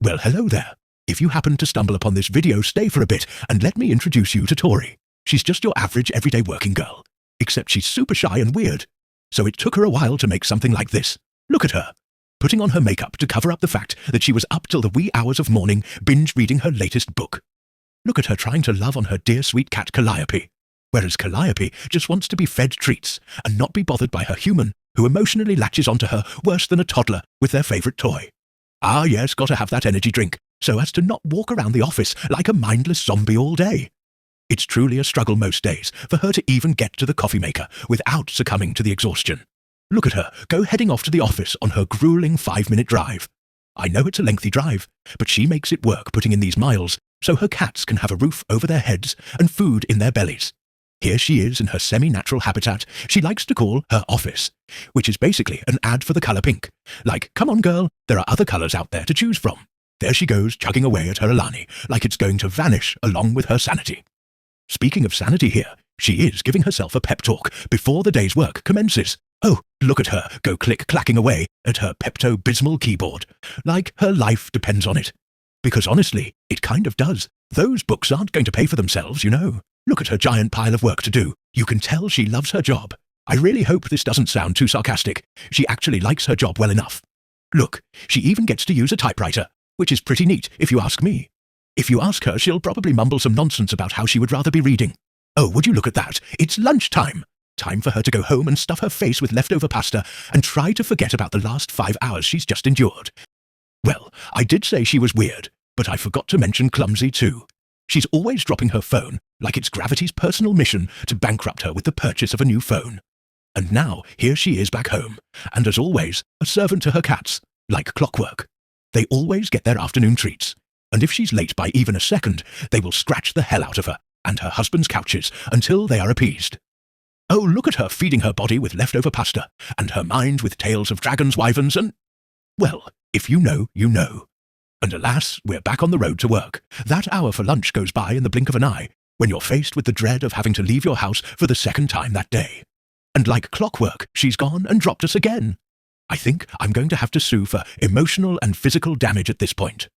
Well, hello there. If you happen to stumble upon this video, stay for a bit and let me introduce you to Tori. She's just your average everyday working girl, except she's super shy and weird. So it took her a while to make something like this. Look at her, putting on her makeup to cover up the fact that she was up till the wee hours of morning binge reading her latest book. Look at her trying to love on her dear sweet cat Calliope, whereas Calliope just wants to be fed treats and not be bothered by her human, who emotionally latches onto her worse than a toddler with their favourite toy. Ah yes, gotta have that energy drink, so as to not walk around the office like a mindless zombie all day. It's truly a struggle most days for her to even get to the coffee maker without succumbing to the exhaustion. Look at her go heading off to the office on her grueling 5-minute drive. I know it's a lengthy drive, but she makes it work putting in these miles so her cats can have a roof over their heads and food in their bellies. Here she is in her semi-natural habitat she likes to call her office, which is basically an ad for the colour pink. Like, come on girl, there are other colours out there to choose from. There she goes chugging away at her Alani like it's going to vanish along with her sanity. Speaking of sanity here, she is giving herself a pep talk before the day's work commences. Oh, look at her go click-clacking away at her Pepto-Bismol keyboard, like her life depends on it. Because honestly, it kind of does. Those books aren't going to pay for themselves, you know. Look at her giant pile of work to do. You can tell she loves her job. I really hope this doesn't sound too sarcastic. She actually likes her job well enough. Look, she even gets to use a typewriter, which is pretty neat if you ask me. If you ask her, she'll probably mumble some nonsense about how she would rather be reading. Oh, would you look at that? It's lunchtime. Time for her to go home and stuff her face with leftover pasta and try to forget about the last 5 hours she's just endured. Well, I did say she was weird, but I forgot to mention clumsy too. She's always dropping her phone like it's gravity's personal mission to bankrupt her with the purchase of a new phone. And now, here she is back home, and as always, a servant to her cats, like clockwork. They always get their afternoon treats, and if she's late by even a second, they will scratch the hell out of her and her husband's couches until they are appeased. Oh, look at her feeding her body with leftover pasta, and her mind with tales of dragons, wyverns, and... well, if you know, you know. And alas, we're back on the road to work. That hour for lunch goes by in the blink of an eye, when you're faced with the dread of having to leave your house for the second time that day. And like clockwork, she's gone and dropped us again. I think I'm going to have to sue for emotional and physical damage at this point.